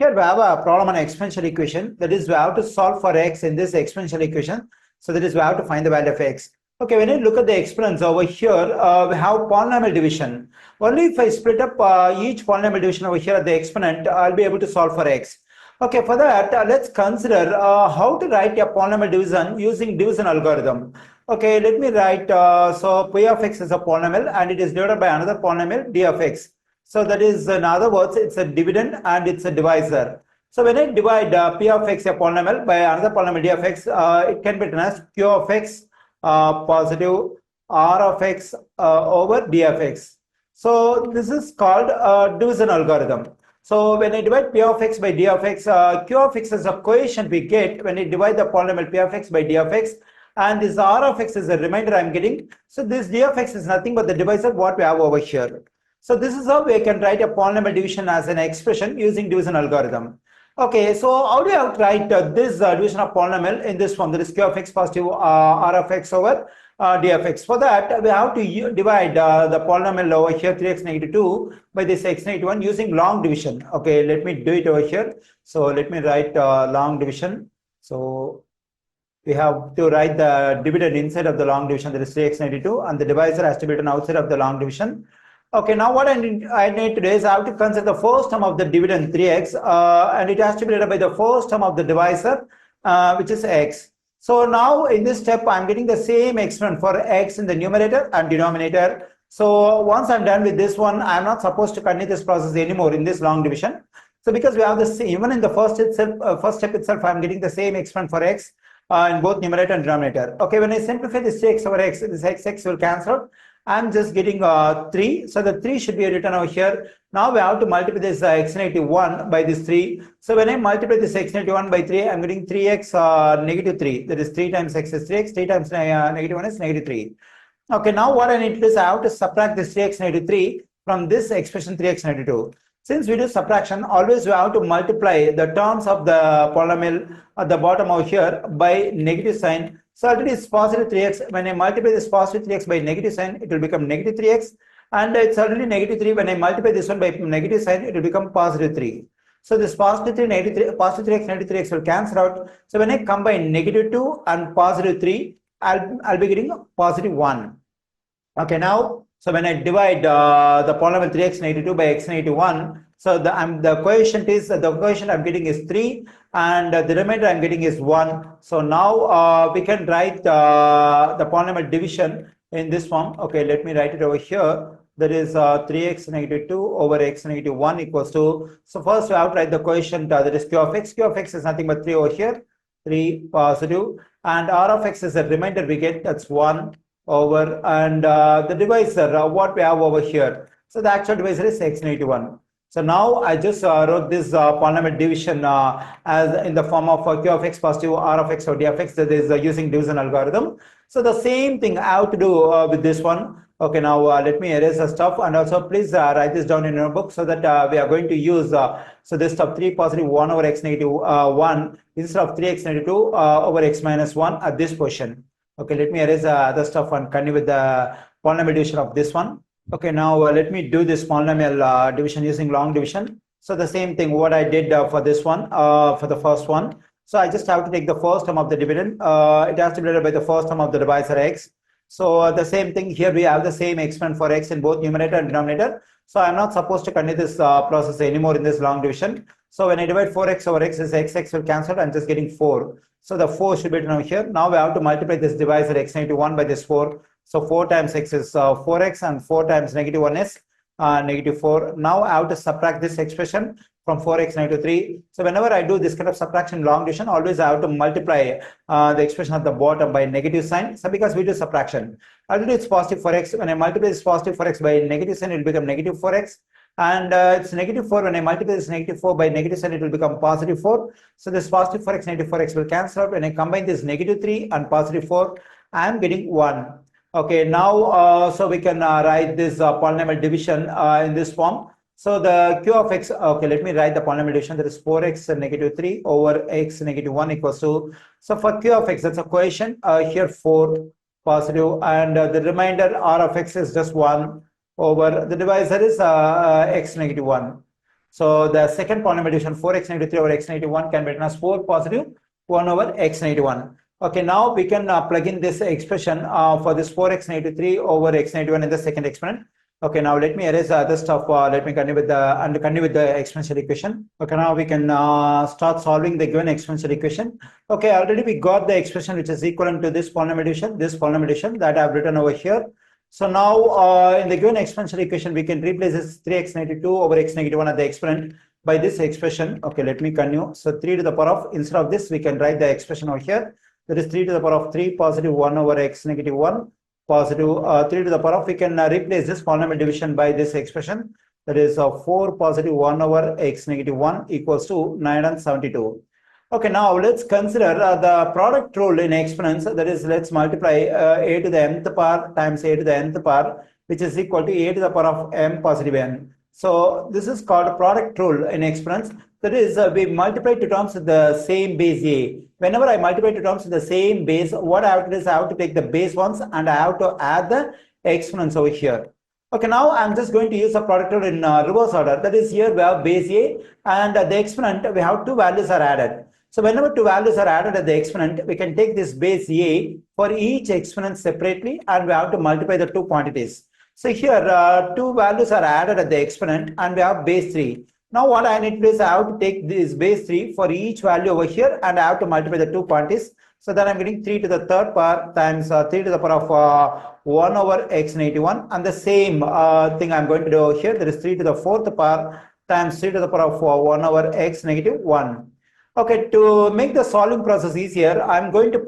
Here we have a problem on exponential equation. That is, we have to solve for x in this exponential equation. So that is, we have to find the value of x. Okay, when you look at the exponents over here, we have polynomial division. Only if I split up each polynomial division over here at the exponent, I'll be able to solve for x. Okay, for that, let's consider how to write a polynomial division using division algorithm. Okay, let me write, so p of x is a polynomial and it is divided by another polynomial d of x. So that is, in other words, it's a dividend and it's a divisor. So when I divide p of x, a polynomial, by another polynomial d of x, it can be written as q of x positive r of x over d of x. So this is called division algorithm. So when I divide p of x by d of x, q of x is a coefficient we get when I divide the polynomial p of x by d of x, and this r of x is a remainder I'm getting. So this d of x is nothing but the divisor what we have over here. So this is how we can write a polynomial division as an expression using division algorithm. Okay, so how do you have to write this division of polynomial in this form? That is q of x positive r of x over d of x. For that, we have to divide the polynomial over here 3x negative 2 by this x negative 1 using long division. Okay, let me do it over here. So let me write long division. So we have to write the dividend inside of the long division, that is 3x negative 2, and the divisor has to be written outside of the long division. Okay, now what I need to do is I have to consider the first term of the dividend 3x, and it has to be divided by the first term of the divisor, which is x. So now in this step, I'm getting the same exponent for x in the numerator and denominator. So once I'm done with this one, I'm not supposed to continue this process anymore in this long division. So because we have the same, even in the first step itself, I'm getting the same exponent for x in both numerator and denominator. Okay, when I simplify this x over x, this x will cancel out. I'm just getting 3. So the 3 should be written over here. Now we have to multiply this x negative 1 by this 3. So when I multiply this x negative 1 by 3, I'm getting 3x negative 3. That is 3 times x is 3x, 3 times negative 1 is negative 3. Okay, now what I need to do is I have to subtract this 3x negative 3 from this expression 3x negative 2. Since we do subtraction, always we have to multiply the terms of the polynomial at the bottom over here by negative sign. So already it's positive 3x. When I multiply this positive 3x by negative sign, it will become negative 3x. And it's already negative 3. When I multiply this one by negative sign, it will become positive 3. So this positive 3, negative 3, positive 3x, negative 3x will cancel out. So when I combine negative 2 and positive 3, I'll be getting positive 1. Okay, now, so when I divide the polynomial 3x negative 2 by x negative 1, so the coefficient I'm getting is 3, and the remainder I'm getting is 1. So now we can write the polynomial division in this form. Okay, let me write it over here. That is 3x negative 2 over x negative 1 equals to, so first we have to write the coefficient, that is q of x. Q of x is nothing but 3 over here, 3 positive, and r of x is a remainder we get, that's 1 over, and the divisor, what we have over here. So the actual divisor is x negative 1. So now I just wrote this polynomial division as in the form of q of x positive r of x or d of x, that is using division algorithm. So the same thing I have to do with this one. Okay, now let me erase the stuff, and also please write this down in your book so that we are going to use so this stuff 3 positive 1 over x negative 1 instead of 3x negative 2 over x minus 1 at this position. Okay, let me erase other stuff and continue with the polynomial division of this one. Okay, now let me do this polynomial division using long division. So the same thing what I did for this one, for the first one. So I just have to take the first term of the dividend. It has to be divided by the first term of the divisor x. So the same thing here, we have the same exponent for x in both numerator and denominator. So I'm not supposed to continue this process anymore in this long division. So when I divide 4x over x, this x will cancel. I'm just getting 4. So the 4 should be written over here. Now we have to multiply this divisor x negative 1 by this 4. So 4 times x is 4x, and 4 times negative 1 is negative 4. Now I have to subtract this expression from 4x negative 3. So whenever I do this kind of subtraction long division, always I have to multiply the expression at the bottom by negative sign. So because we do subtraction, already it's positive 4x. When I multiply this positive 4x by negative sign, it will become negative 4x. And it's negative 4. When I multiply this negative 4 by negative sign, it will become positive 4. So this positive 4x, negative 4x will cancel out. When I combine this negative 3 and positive 4, I am getting 1. Okay, now so we can write this polynomial division in this form. So the q of x, okay, let me write the polynomial division. That is 4x negative 3 over x negative 1 equals to, so for q of x, that's a coefficient here 4 positive, and the remainder r of x is just 1 over, the divisor is x negative 1. So the second polynomial division 4x negative 3 over x negative 1 can be written as 4 positive 1 over x negative 1. Okay, now we can plug in this expression for this 4x negative 3 over x negative 1 in the second exponent. Okay, now let me erase the other stuff. Let me continue with the exponential equation. Okay, now we can start solving the given exponential equation. Okay, already we got the expression which is equivalent to this polynomial division that I've written over here. So now in the given exponential equation, we can replace this 3x negative 2 over x negative 1 at the exponent by this expression. Okay, let me continue. So 3 to the power of, instead of this, we can write the expression over here. That is 3 to the power of 3 positive 1 over x negative 1 positive 3 to the power of, we can replace this polynomial division by this expression. That is 4 positive 1 over x negative 1 equals to 972. Okay, now let's consider the product rule in exponents. That is, let's multiply a to the mth power times a to the nth power, which is equal to a to the power of m positive n. So this is called product rule in exponents. That is, we multiply two terms with the same base a. Whenever I multiply two terms with the same base, what I have to do is I have to take the base ones and I have to add the exponents over here. Okay, now I'm just going to use a product rule in reverse order. That is, here we have base a and the exponent, we have two values are added. So whenever two values are added at the exponent, we can take this base a for each exponent separately and we have to multiply the two quantities. So here two values are added at the exponent and we have base 3. Now what I need to do is I have to take this base 3 for each value over here and I have to multiply the two quantities. So then I'm getting 3 to the third power times 3 to the power of 1 over x negative 1. And the same thing I'm going to do over here. That is 3 to the fourth power times 3 to the power of 1 over x negative 1. Okay, to make the solving process easier, I'm going to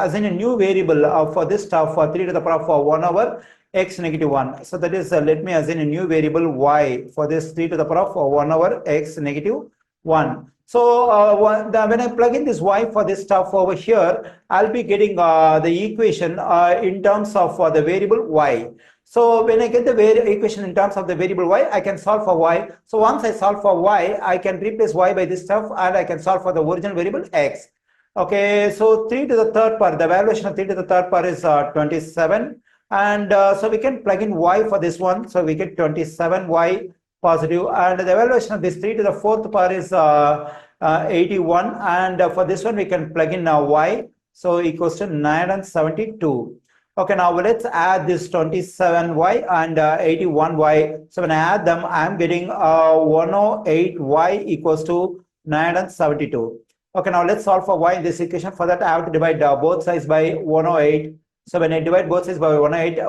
assign a new variable for this stuff for 3 to the power of 1 over x negative 1. So that is, let me assign a new variable y for this 3 to the power of 1 over x negative 1. So when I plug in this y for this stuff over here, I'll be getting the equation in terms of the variable y. So when I get the equation in terms of the variable y, I can solve for y. So once I solve for y, I can replace y by this stuff and I can solve for the original variable x. Okay, so 3 to the third power, the valuation of 3 to the third power is 27. And so we can plug in y for this one. So we get 27y positive. And the evaluation of this 3 to the fourth power is 81. And for this one, we can plug in y. So equals to 972. Okay, now let's add this 27y and 81y. So when I add them, I'm getting 108y equals to 972. Okay, now let's solve for y in this equation. For that, I have to divide both sides by 108. So when I divide both sides by 108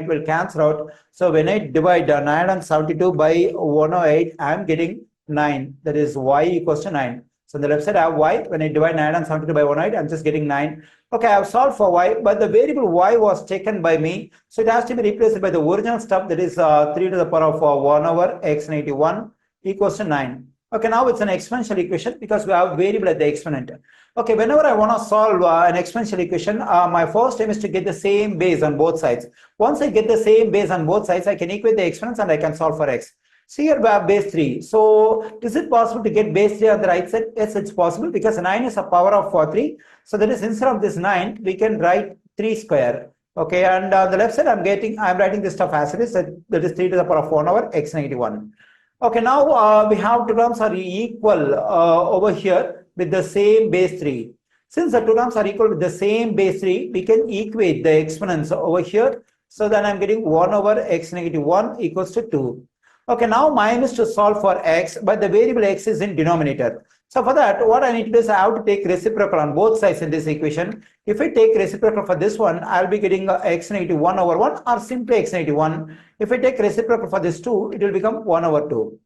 will cancel out. So when I divide 972 by 108, I'm getting 9. That is y equals to 9. So on the left side, I have y. When I divide 972 by 108, I'm just getting 9. Okay, I have solved for y, but the variable y was taken by me. So it has to be replaced by the original stuff, that is 3 to the power of 1 over x negative 1 equals to 9. Okay, now it's an exponential equation because we have variable at the exponent. Okay, whenever I want to solve an exponential equation, my first aim is to get the same base on both sides. Once I get the same base on both sides, I can equate the exponents and I can solve for x. So here we have base 3. So is it possible to get base 3 on the right side? Yes, it's possible because 9 is a power of 3. So that is, instead of this 9, we can write 3 square. Okay, and on the left side, I'm writing this stuff as it is. That is 3 to the power of 1 over x negative 1. Okay, now we have two terms are equal over here with the same base 3. Since the two terms are equal with the same base 3, we can equate the exponents over here. So then I'm getting 1 over x negative 1 equals to 2. Okay, now my aim is to solve for x, but the variable x is in denominator. So for that, what I need to do is I have to take reciprocal on both sides in this equation. If I take reciprocal for this one, I'll be getting x negative 1 over 1 or simply x negative 1. If I take reciprocal for this 2, it will become 1 over 2.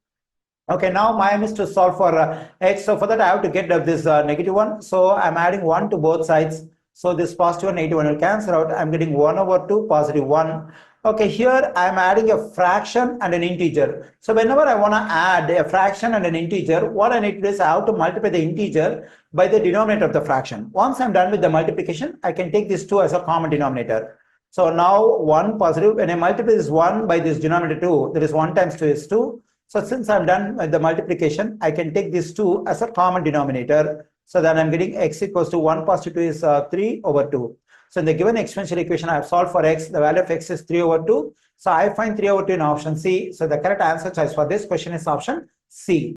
Okay, now my aim is to solve for x. So for that, I have to get this negative 1. So I'm adding 1 to both sides. So this positive 1, negative 1 will cancel out. I'm getting 1 over 2, positive 1. Okay, here I'm adding a fraction and an integer. So whenever I want to add a fraction and an integer, what I need to do is I have to multiply the integer by the denominator of the fraction. Once I'm done with the multiplication, I can take this 2 as a common denominator. So now 1 positive, when I multiply this 1 by this denominator 2, that is 1 times 2 is 2. So since I'm done with the multiplication, I can take this 2 as a common denominator. So then I'm getting x equals to 1 positive 2 is 3 over 2. So in the given exponential equation, I have solved for x. The value of x is 3 over 2. So I find 3 over 2 in option C. So the correct answer choice for this question is option C.